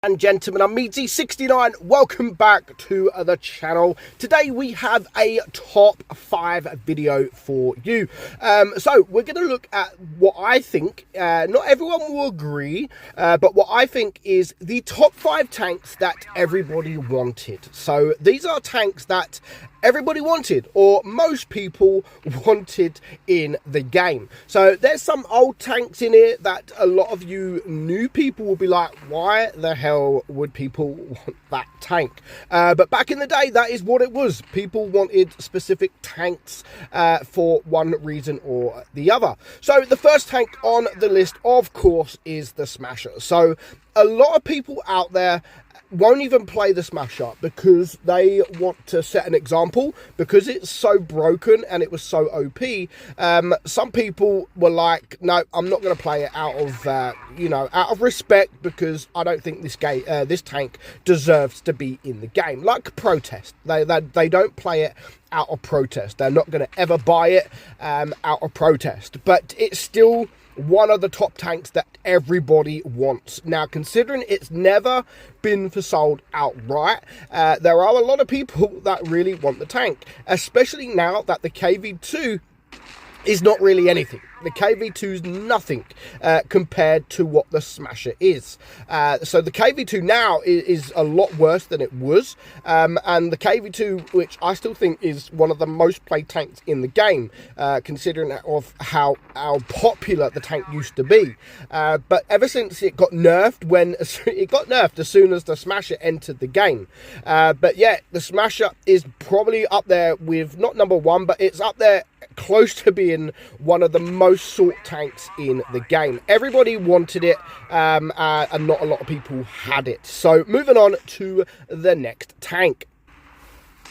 and gentlemen, I'm meadsyreplays. Welcome back to the channel. Today we have a top 5 video for you. So we're going to look at what I think, not everyone will agree, but what I think is the top 5 tanks that everybody wanted. So these are tanks that everybody wanted, or most people wanted in the game. So there's some old tanks in here that a lot of you new people will be like, why the hell would people want that tank? But back in the day, that is what it was. People wanted specific tanks for one reason or the other. So the first tank on the list, of course, is the Smasher. So a lot of people out there won't even play the Smasher because they want to set an example, because it's so broken and it was so OP. Some people were like, no, I'm not going to play it out of out of respect, because I don't think this tank deserves to be in the game. Like protest, they don't play it out of protest. They're not going to ever buy it out of protest, but it's still one of the top tanks that everybody wants. Now, considering it's never been for sold outright, there are a lot of people that really want the tank, especially now that the KV2 is not really anything. The KV2 is nothing compared to what the Smasher is. So the KV2 now is a lot worse than it was. And the KV2, which I still think is one of the most played tanks in the game, considering of how popular the tank used to be. But ever since it got nerfed, it got nerfed as soon as the Smasher entered the game. But yeah, the Smasher is probably up there with, not number 1, but it's up there close to being one of the most sought tanks in the game. Everybody wanted it, and not a lot of people had it. So moving on to the next tank.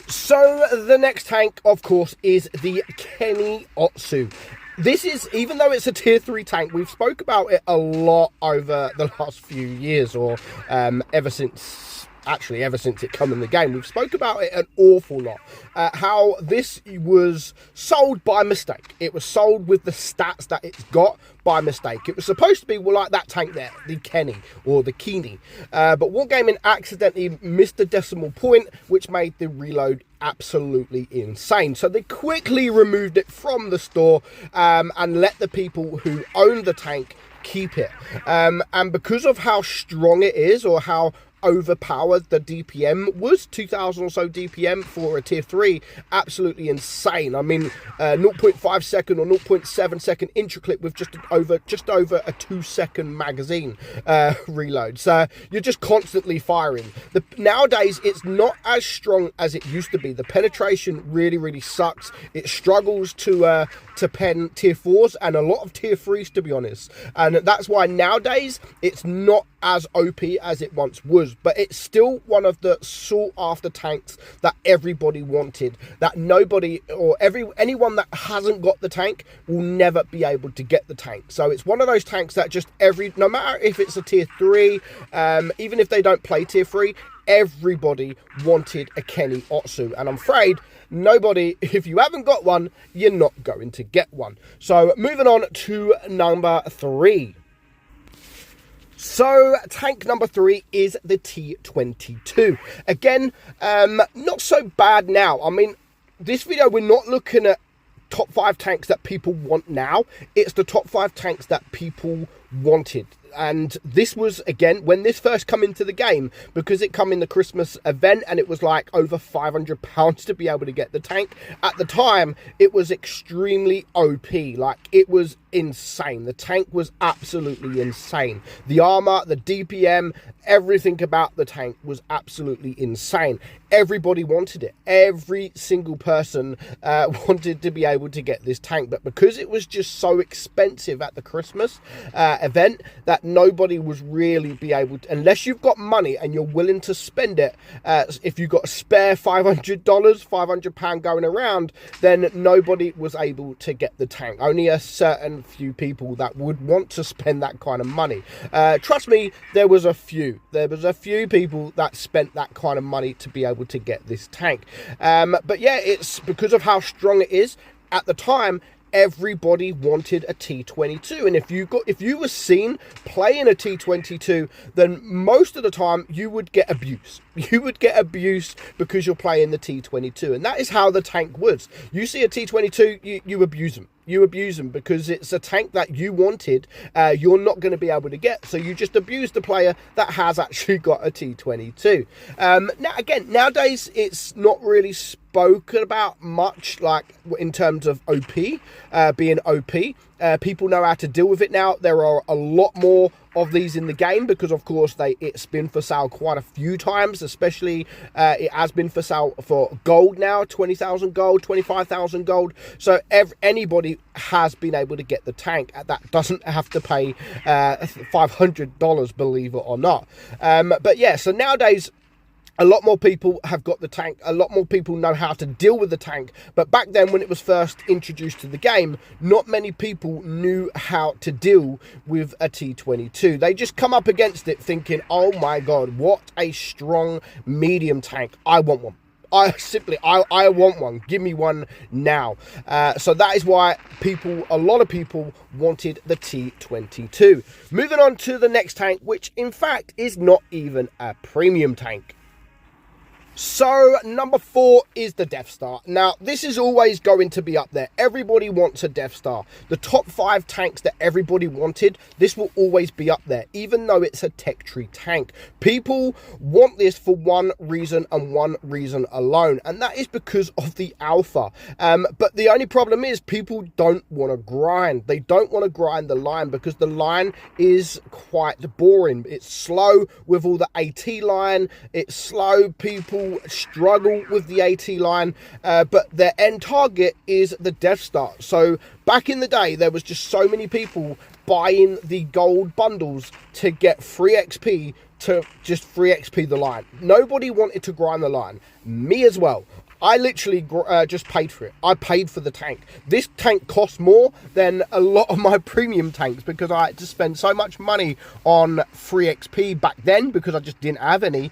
So the next tank, of course, is the Kenny Otsu. This is, even though it's a tier 3 tank, we've spoke about it a lot over the last few years, or ever since it come in the game. We've spoke about it an awful lot. How this was sold by mistake. It was sold with the stats that it's got by mistake. It was supposed to be like that tank there, the Kenny, or the Keeny. But Wargaming accidentally missed the decimal point, which made the reload absolutely insane. So they quickly removed it from the store, and let the people who own the tank keep it. And because of how strong it is, or how overpowered the DPM was, 2,000 or so DPM for a tier 3, absolutely insane. I mean, 0.5 second or 0.7 second intraclip with just over a 2-second magazine reload. So you're just constantly firing. Nowadays, it's not as strong as it used to be. The penetration really sucks. It struggles to pen tier 4s and a lot of tier 3s, to be honest. And that's why nowadays it's not as OP as it once was, but it's still one of the sought after tanks that everybody wanted, that nobody, or anyone that hasn't got the tank will never be able to get the tank. So it's one of those tanks that just no matter if it's a tier 3, even if they don't play tier 3, everybody wanted a Kenny Otsu. And I'm afraid nobody, if you haven't got one, you're not going to get one. So moving on to number 3. So tank number 3 is the T22. Again, not so bad now. I mean, this video, we're not looking at top 5 tanks that people want now. It's the top 5 tanks that people wanted. And this was, again, when this first come into the game, because it come in the Christmas event and it was like over £500 to be able to get the tank. At the time, it was extremely OP. Like, it was insane. The tank was absolutely insane. The armor, the DPM, everything about the tank was absolutely insane. Everybody wanted it. Every single person wanted to be able to get this tank. But because it was just so expensive at the Christmas event, that nobody was really be able to, unless you've got money and you're willing to spend it, if you've got a spare $500, £500 going around, then nobody was able to get the tank. Only a certain few people that would want to spend that kind of money. Trust me, there was a few people that spent that kind of money to be able to get this tank. But yeah, it's because of how strong it is. At the time, everybody wanted a T22, and if you were seen playing a T22, then most of the time you would get abuse. You would get abuse because you're playing the T22, and that is how the tank was. You see a T22, you abuse them. You abuse them because it's a tank that you wanted, you're not going to be able to get. So you just abuse the player that has actually got a T22. Now, again, nowadays it's not really spoken about much, like in terms of OP, being OP. People know how to deal with it now. There are a lot more of these in the game because, of course, it's been for sale quite a few times, especially it has been for sale for gold now, 20,000 gold, 25,000 gold. So anybody has been able to get the tank. That doesn't have to pay $500, believe it or not. But yeah, so nowadays, a lot more people have got the tank. A lot more people know how to deal with the tank. But back then, when it was first introduced to the game, not many people knew how to deal with a T22. They just come up against it thinking, oh my God, what a strong medium tank. I want one. I want one. Give me one now. So that is why a lot of people wanted the T22. Moving on to the next tank, which in fact is not even a premium tank. So, number 4 is the Death Star. Now, this is always going to be up there. Everybody wants a Death Star. The top 5 tanks that everybody wanted, this will always be up there, even though it's a tech tree tank. People want this for one reason and one reason alone, and that is because of the alpha. But the only problem is people don't want to grind. They don't want to grind the line because the line is quite boring. It's slow with all the AT line. It's slow. People struggle with the AT line, but their end target is the Death Star. So back in the day, there was just so many people buying the gold bundles to get free XP, to just free XP the line. Nobody wanted to grind the line. Me as well. I literally just paid for it. I paid for the tank. This tank cost more than a lot of my premium tanks because I had to spend so much money on free XP back then because I just didn't have any.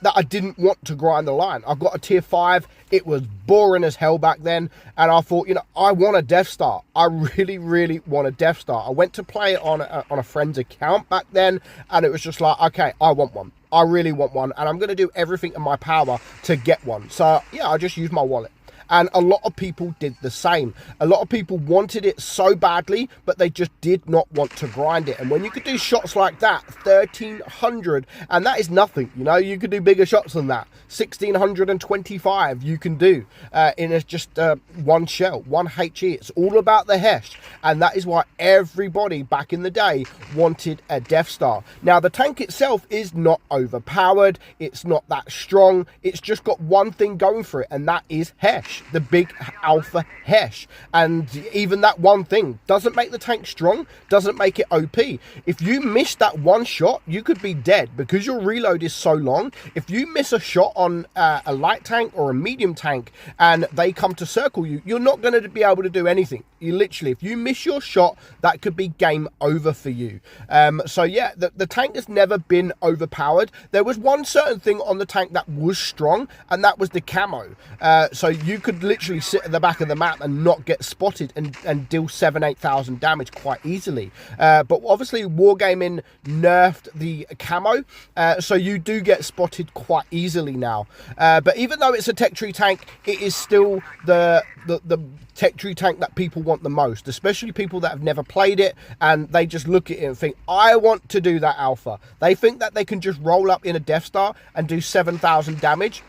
That I didn't want to grind the line. I got a tier 5. It was boring as hell back then. And I thought, I want a Death Star. I really, really want a Death Star. I went to play it on a friend's account back then. And it was just like, okay, I want one. I really want one. And I'm going to do everything in my power to get one. So, yeah, I just used my wallet. And a lot of people did the same. A lot of people wanted it so badly, but they just did not want to grind it. And when you could do shots like that, 1,300, and that is nothing, you could do bigger shots than that. 1,625 you can do in just one shell, one HE. It's all about the hesh. And that is why everybody back in the day wanted a Death Star. Now, the tank itself is not overpowered. It's not that strong. It's just got one thing going for it, and that is hesh. The big alpha hesh. And even that one thing doesn't make the tank strong, doesn't make it OP. If you miss that one shot, you could be dead because your reload is so long. If you miss a shot on a light tank or a medium tank and they come to circle you, you're not going to be able to do anything. You literally, if you miss your shot, that could be game over for you. So yeah, the tank has never been overpowered. There was one certain thing on the tank that was strong, and that was the camo. So you could literally sit at the back of the map and not get spotted and deal 8,000 damage quite easily. But obviously Wargaming nerfed the camo, so you do get spotted quite easily now. But even though it's a tech tree tank, it is still the tech tree tank that people want the most, especially people that have never played it and they just look at it and think, I want to do that alpha. They think that they can just roll up in a Death Star and do 7,000 damage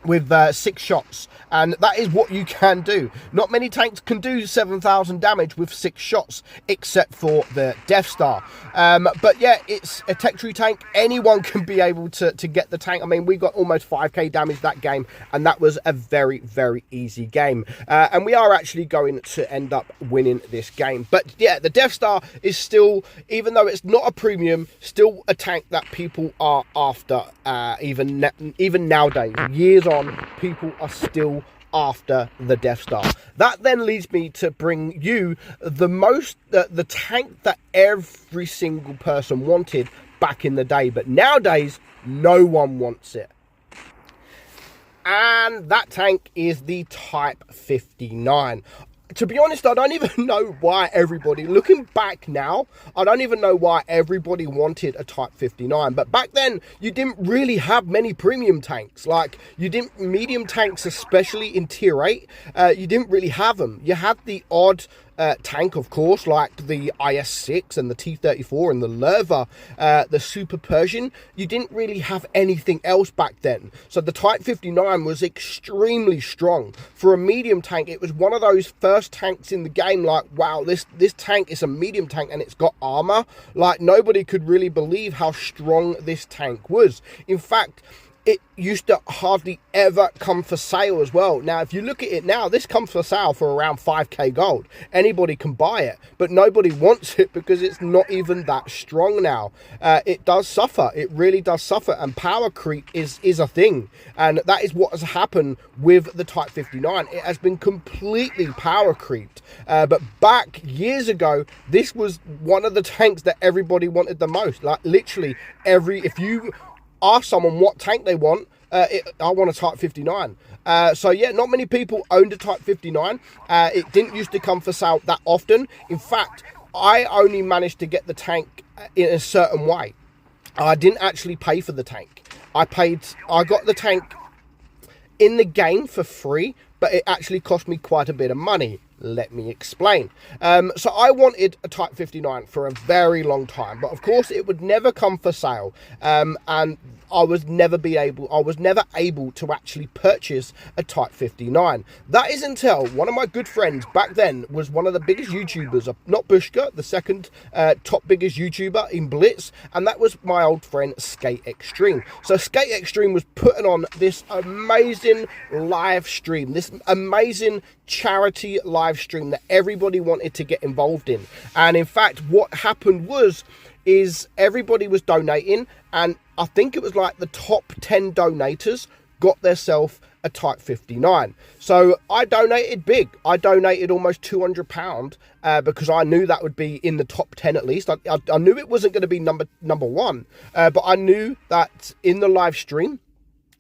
with 6 shots, and that is what you can do. Not many tanks can do 7,000 damage with 6 shots except for the Death Star. But yeah, it's a tech tree tank. Anyone can be able to get the tank. I mean, we got almost 5k damage that game, and that was a very, very easy game. And we are actually going to end up winning this game. But yeah, the Death Star is still, even though it's not a premium, still a tank that people are after, even nowadays, years on, people are still after the Death Star. That then leads me to bring you the tank that every single person wanted back in the day, but nowadays no one wants it. And that tank is the Type 59. to be honest, I don't even know why everybody, looking back now, I don't even know why everybody wanted a Type 59. But back then, you didn't really have many premium tanks. Like, you didn't, medium tanks, especially in Tier 8, you didn't really have them. You had the odd tank, of course, like the IS-6 and the T-34 and the Lerva, the Super Persian. You didn't really have anything else back then. So the Type 59 was extremely strong. For a medium tank, it was one of those first tanks in the game, like, wow, this tank is a medium tank and it's got armor. Like, nobody could really believe how strong this tank was. In fact, it used to hardly ever come for sale as well. Now, if you look at it now, this comes for sale for around 5k gold. Anybody can buy it, but nobody wants it because it's not even that strong now. It does suffer. It really does suffer, and power creep is a thing. And that is what has happened with the Type 59. It has been completely power creeped. But back years ago, this was one of the tanks that everybody wanted the most. Like, literally, if you ask someone what tank they want, I want a Type 59. So yeah, not many people owned a Type 59. It didn't used to come for sale that often. In fact, I only managed to get the tank in a certain way. I didn't actually pay for the tank. I got the tank in the game for free, but it actually cost me quite a bit of money. Let me explain. So I wanted a Type 59 for a very long time, but of course it would never come for sale. And I was never able to actually purchase a Type 59. That is until one of my good friends back then was one of the biggest YouTubers, not Bushka, the second top biggest YouTuber in Blitz, and that was my old friend Skate Extreme. So Skate Extreme was putting on this amazing live stream, this amazing charity live stream that everybody wanted to get involved in. And in fact, what happened is everybody was donating, and I think it was like the top 10 donators got themselves a Type 59. So I donated big. I donated almost £200 because I knew that would be in the top 10 at least. I knew it wasn't going to be number one, but I knew that in the live stream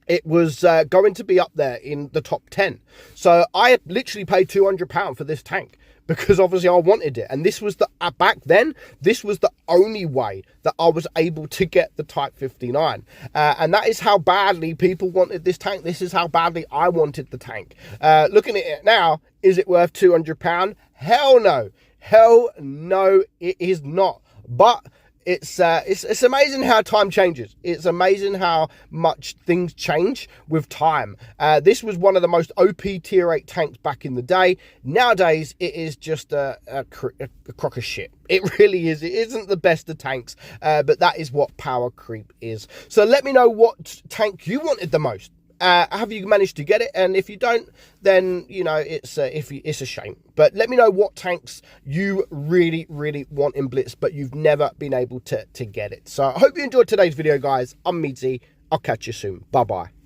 it was going to be up there in the top 10. So I literally paid £200 for this tank, because obviously I wanted it. And this was back then, this was the only way that I was able to get the Type 59. And that is how badly people wanted this tank. This is how badly I wanted the tank. Looking at it now, is it worth £200? Hell no. Hell no, it is not. But it's amazing how time changes. It's amazing how much things change with time. This was one of the most OP Tier 8 tanks back in the day. Nowadays, it is just a crock of shit. It really is. It isn't the best of tanks, but that is what power creep is. So let me know what tank you wanted the most. Have you managed to get it? And if you don't, then, you know, it's a shame. But let me know what tanks you really, really want in Blitz, but you've never been able to get it. So I hope you enjoyed today's video, guys. I'm Meadsy. I'll catch you soon. Bye-bye.